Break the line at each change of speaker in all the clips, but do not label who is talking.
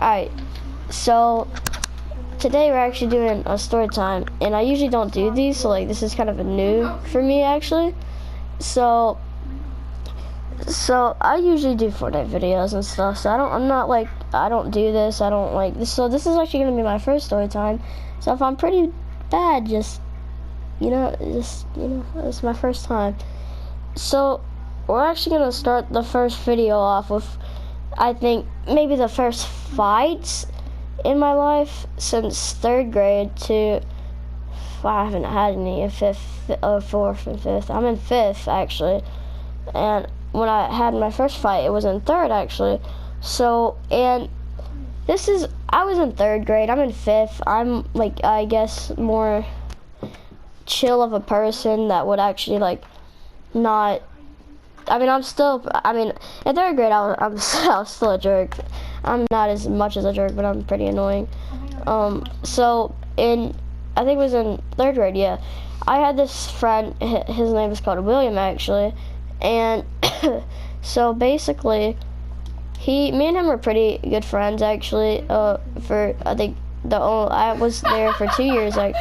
Alright, so today we're actually doing a story time, and I usually don't do these, so like this is kind of a new for me actually. So I usually do Fortnite videos and stuff, so I don't do this, I don't like this, so this is actually gonna be my first story time. So if I'm pretty bad, just it's my first time. So we're actually gonna start the first video off with, I think, maybe the first fights in my life since 3rd grade to, I haven't had any in 4th and 5th. I'm in 5th actually, and when I had my first fight, it was in 3rd actually. So, and I was in 3rd grade, I'm in 5th. I'm like, I guess, more chill of a person that would actually like not, in 3rd grade I was still a jerk. I'm not as much as a jerk, but I'm pretty annoying. So I think it was in 3rd grade, yeah, I had this friend, his name is called William actually, and so basically me and him were pretty good friends actually, for I think I was there for 2 years. I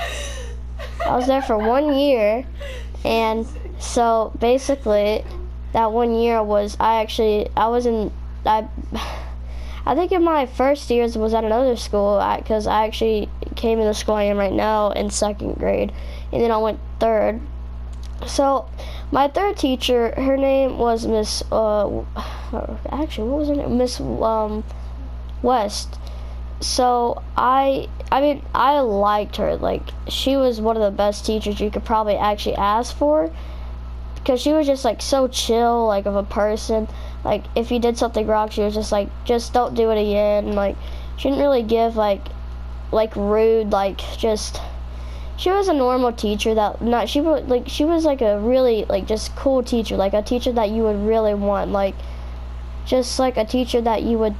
was there for 1 year, and so basically that 1 year was I think in my first years was at another school, because I actually came in the school I am right now in 2nd grade, and then I went 3rd. So my 3rd teacher, her name was Miss actually what was her name? Miss West. So I liked her. Like, she was one of the best teachers you could probably actually ask for, because she was just like so chill, like, of a person. Like, if you did something wrong, she was just like, just don't do it again. Like, she didn't really give like rude, like, just, she was a normal teacher that she was like a really like just cool teacher, like a teacher that you would really want, like just like a teacher that you would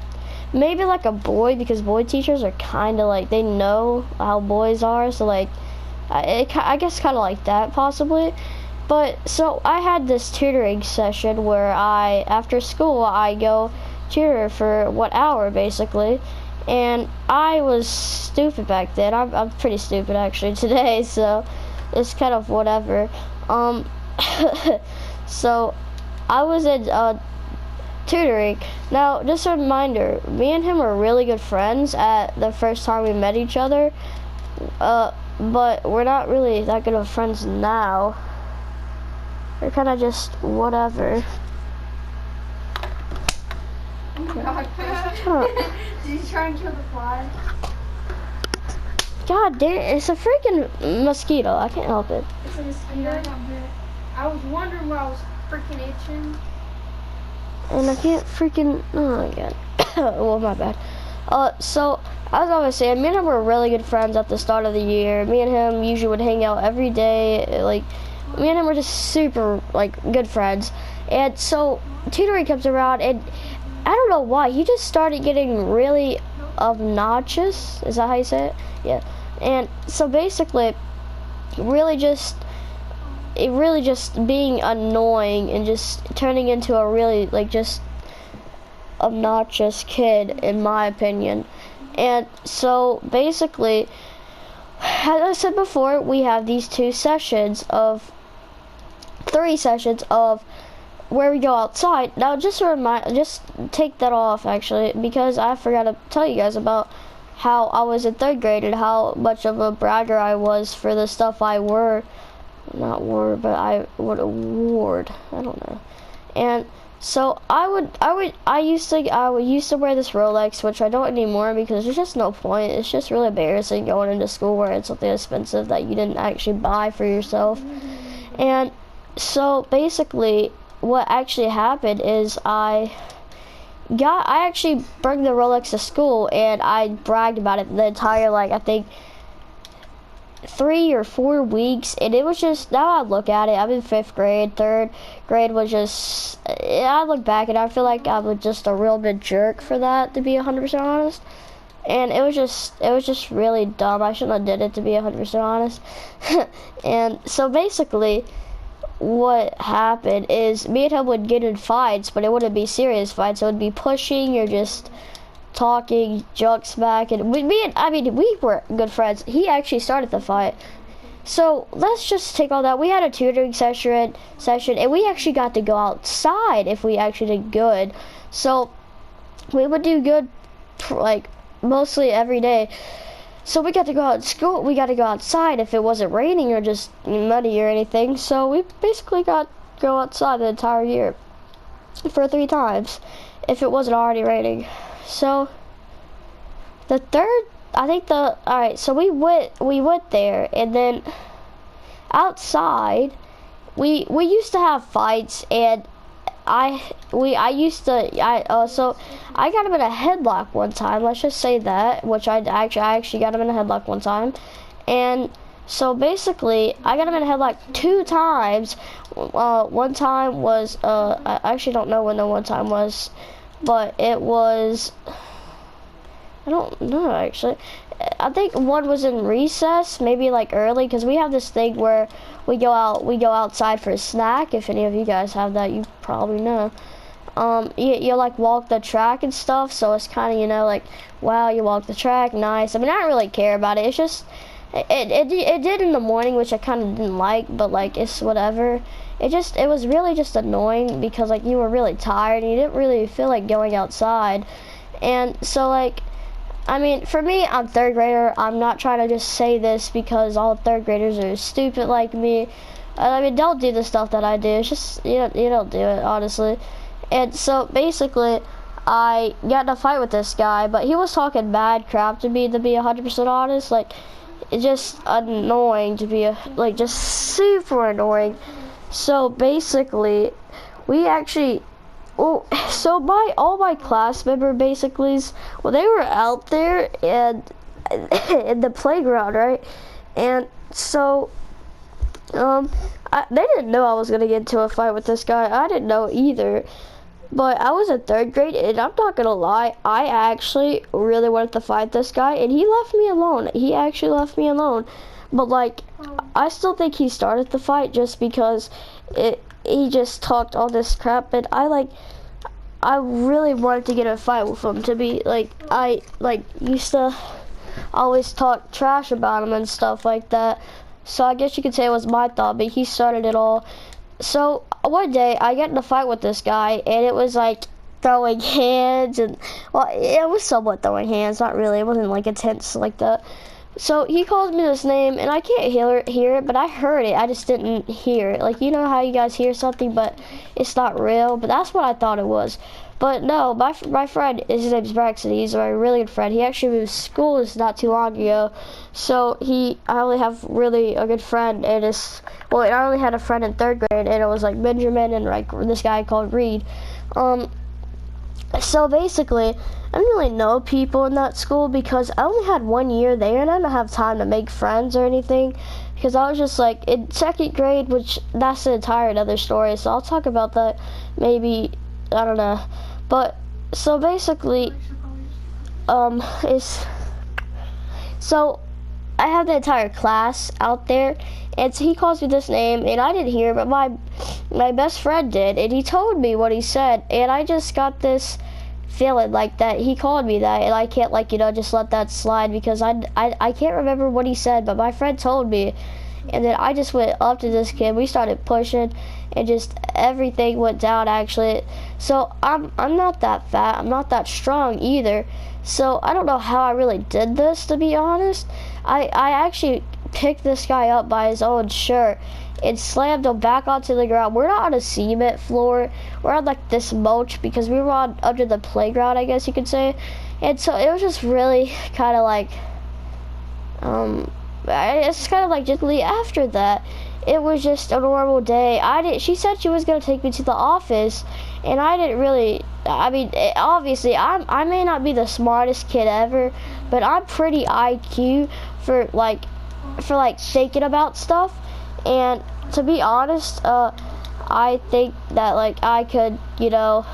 maybe like a boy, because boy teachers are kind of like, they know how boys are, so like I guess kind of like that possibly. But so I had this tutoring session where after school I go tutor for hour basically, and I was stupid back then. I'm pretty stupid actually today, so it's kind of whatever. So I was in tutoring. Now, just a reminder, me and him were really good friends at the first time we met each other, but we're not really that good of friends now. We're kind of just whatever.
Did you try and kill the fly?
God damn, it's a freaking mosquito. I can't help it.
It's a mosquito? I was wondering why I was freaking itching.
And I can't freaking, oh my god. Well, my bad. So, as I was saying, me and him were really good friends at the start of the year. Me and him usually would hang out every day. Like, me and him were just super, like, good friends. And so, tutoring comes around, and I don't know why, he just started getting really obnoxious. Is that how you say it? Yeah. And so basically, really just being annoying and just turning into a really, like, just obnoxious kid, in my opinion. And so basically, as I said before, we have these 3 sessions of where we go outside. Now, just take that off actually, because I forgot to tell you guys about how I was in 3rd grade and how much of a bragger I was for the stuff I would award. I don't know. And so I used to wear this Rolex, which I don't anymore because there's just no point. It's just really embarrassing going into school wearing something expensive that you didn't actually buy for yourself. And so basically, what actually happened is I actually brought the Rolex to school, and I bragged about it the entire, like, I think 3 or 4 weeks, and it was just, now I look at it, I'm in 5th grade, 3rd grade was just, I look back and I feel like I was just a real big jerk for that, to be 100% honest. And it was just really dumb. I shouldn't have did it, to be 100% honest. And so basically, what happened is me and him would get in fights, but it wouldn't be serious fights. It would be pushing or just talking, junk smack, and we were good friends. He actually started the fight. So let's just take all that. We had a tutoring session, and we actually got to go outside if we actually did good. So we would do good, like mostly every day. So we got to go out in school. We got to go outside if it wasn't raining or just muddy or anything. So we basically got to go outside the entire year for 3 times if it wasn't already raining. So the third, alright, so we went there, and then outside we used to have fights, and I got him in a headlock one time, let's just say that, which I actually got him in a headlock one time. And so basically I got him in a headlock 2 times. One time was I actually don't know when the one time was, but it was, I don't know actually. I think one was in recess, maybe like early, because we have this thing where we go outside for a snack. If any of you guys have that, you probably know. You like walk the track and stuff, so it's kind of, you know, like, wow, you walk the track, nice. I mean, I don't really care about it. It's just, it did in the morning, which I kind of didn't like, but like, it's whatever. It was really just annoying because like you were really tired and you didn't really feel like going outside. And so like, I mean, for me, I'm 3rd grader. I'm not trying to just say this because all 3rd graders are stupid like me. I mean, don't do the stuff that I do. It's just, you don't do it, honestly. And so, basically, I got in a fight with this guy, but he was talking bad crap to me, to be 100% honest. Like, it's just annoying to be, like, just super annoying. So, basically, we actually... Oh, so all my class member basicallys, well, they were out there and in the playground, right? And so, they didn't know I was gonna get into a fight with this guy. I didn't know either. But I was in 3rd grade, and I'm not gonna lie, I actually really wanted to fight this guy, and he left me alone. He actually left me alone. But like, I still think he started the fight just because he just talked all this crap, and I really wanted to get in a fight with him, to be like, I used to always talk trash about him and stuff like that. So I guess you could say it was my thought, but he started it all. So one day I got in a fight with this guy, and it was like throwing hands, and well, it was somewhat throwing hands, not really, it wasn't like intense like that. So he called me this name, and I can't hear it, but I heard it. I just didn't hear it. Like, you know how you guys hear something, but it's not real? But that's what I thought it was. But no, my friend, his name's Braxton. He's a really good friend. He actually moved schools not too long ago. So I only have really a good friend, and I only had a friend in 3rd grade, and it was like Benjamin and like this guy called Reed. So basically, I didn't really know people in that school because I only had 1 year there, and I didn't have time to make friends or anything because I was just like in 2nd grade, which that's an entire other story. So I'll talk about that maybe, I don't know. But so basically, so I have the entire class out there, and so he calls me this name, and I didn't hear, but my best friend did, and he told me what he said, and I just got this feeling like that he called me that, and I can't, like, you know, just let that slide because I can't remember what he said, but my friend told me. And then I just went up to this kid, we started pushing, and just everything went down actually. So I'm not that fat, I'm not that strong either, so I don't know how I really did this, to be honest. I actually picked this guy up by his own shirt and slammed him back onto the ground. We're not on a cement floor, we're on like this mulch because we were under the playground, I guess you could say. And so it was just really kind of like, it's kind of like just after that, it was just a normal day. She said she was going to take me to the office, and I didn't really, I mean, obviously, I may not be the smartest kid ever, but I'm pretty IQ for thinking about stuff. And to be honest, I think that, like, I could, you know,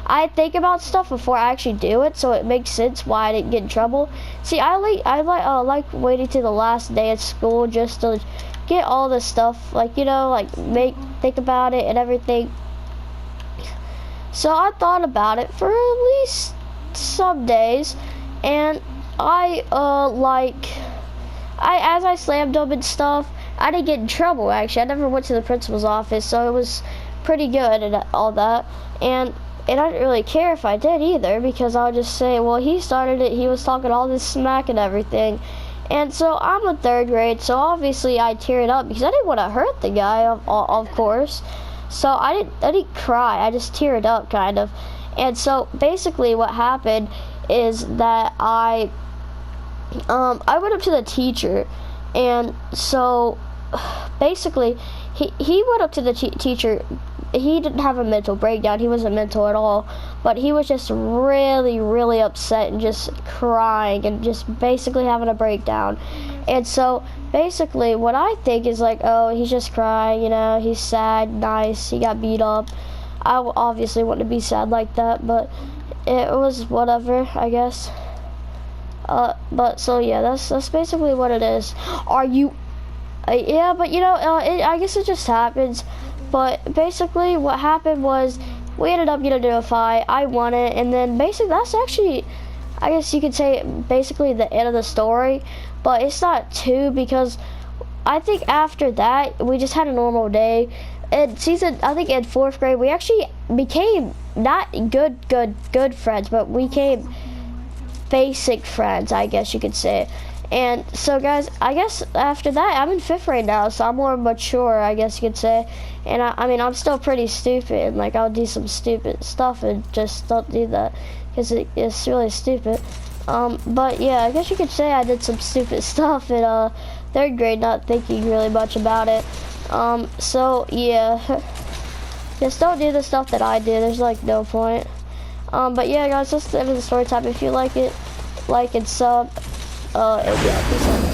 I think about stuff before I actually do it, so it makes sense why I didn't get in trouble. See, I like waiting to the last day at school just to get all this stuff, like, you know, like think about it and everything. So I thought about it for at least some days, and as I slammed them and stuff, I didn't get in trouble. Actually, I never went to the principal's office, so it was pretty good and all that. And I didn't really care if I did either, because I would just say, well, he started it. He was talking all this smack and everything. And so I'm in 3rd grade, so obviously I teared up because I didn't want to hurt the guy, of course. So I didn't cry. I just teared up, kind of. And so basically what happened is that I went up to the teacher, and so basically he went up to the teacher. He didn't have a mental breakdown. He wasn't mental at all, but he was just really, really upset and just crying and just basically having a breakdown. And so basically what I think is like, oh, he's just crying, you know, he's sad, nice, he got beat up. I obviously wouldn't be sad like that, but it was whatever, I guess. But so yeah, that's basically what it is. Are you? Yeah, but you know, I guess it just happens. But basically, what happened was we ended up getting into a fight. I won it, and then basically that's actually, I guess you could say, basically the end of the story. But it's not too, because I think after that we just had a normal day. I think in 4th grade we actually became not good friends, but we became basic friends, I guess you could say. And so guys, I guess after that, I'm in 5th grade now, so I'm more mature, I guess you could say. And I mean, I'm still pretty stupid, and like I'll do some stupid stuff and just don't do that, because it's really stupid. But yeah, I guess you could say I did some stupid stuff in 3rd grade, not thinking really much about it. So yeah, just don't do the stuff that I do. There's like no point. But yeah guys, that's the end of the story time. If you like it, like and sub. Yeah, peace out.